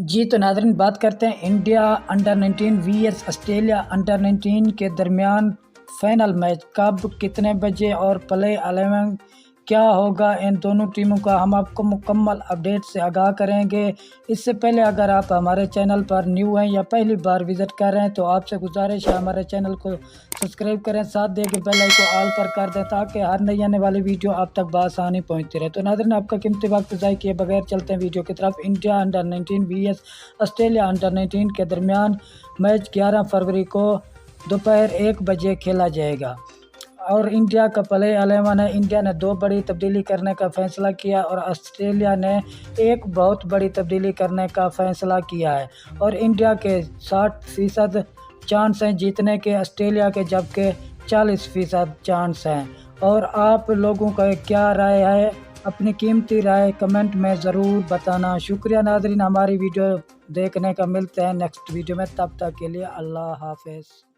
جی تو ناظرین بات کرتے ہیں India under 19 V S Australia under 19 کے درمیان فائنل میچ کب کتنے بجے اور پلے 11 کیا ہوگا ان دونوں ٹیموں کا ہم آپ کو مکمل اپڈیٹ سے آگاہ کریں گے۔ اس سے پہلے اگر آپ ہمارے چینل پر نیو ہیں یا پہلی بار وزٹ کر رہے ہیں تو آپ سے گزارش ہے ہمارے چینل کو سبسکرائب کریں، ساتھ دے کے بیل آئیکن کو آل پر کر دیں تاکہ ہر نئی آنے والی ویڈیو آپ تک بآسانی پہنچتی رہے۔ تو ناظرین آپ کا قیمتی وقت ضائع کیے بغیر چلتے ہیں ویڈیو کی طرف۔ India under 19 V S Australia under 19 کے درمیان میچ 11 فروری کو دوپہر 1 بجے کھیلا جائے گا اور انڈیا کا پلے 11 ہے۔ انڈیا نے 2 بڑی تبدیلی کرنے کا فیصلہ کیا اور آسٹریلیا نے ایک بہت بڑی تبدیلی کرنے کا فیصلہ کیا ہے اور انڈیا کے 60% چانس ہیں جیتنے کے، آسٹریلیا کے جبکہ 40% چانس ہیں۔ اور آپ لوگوں کا کیا رائے ہے؟ اپنی قیمتی رائے کمنٹ میں ضرور بتانا۔ شکریہ ناظرین، ہماری ویڈیو دیکھنے کا۔ ملتے ہیں نیکسٹ ویڈیو میں، تب تک کے لیے اللہ حافظ۔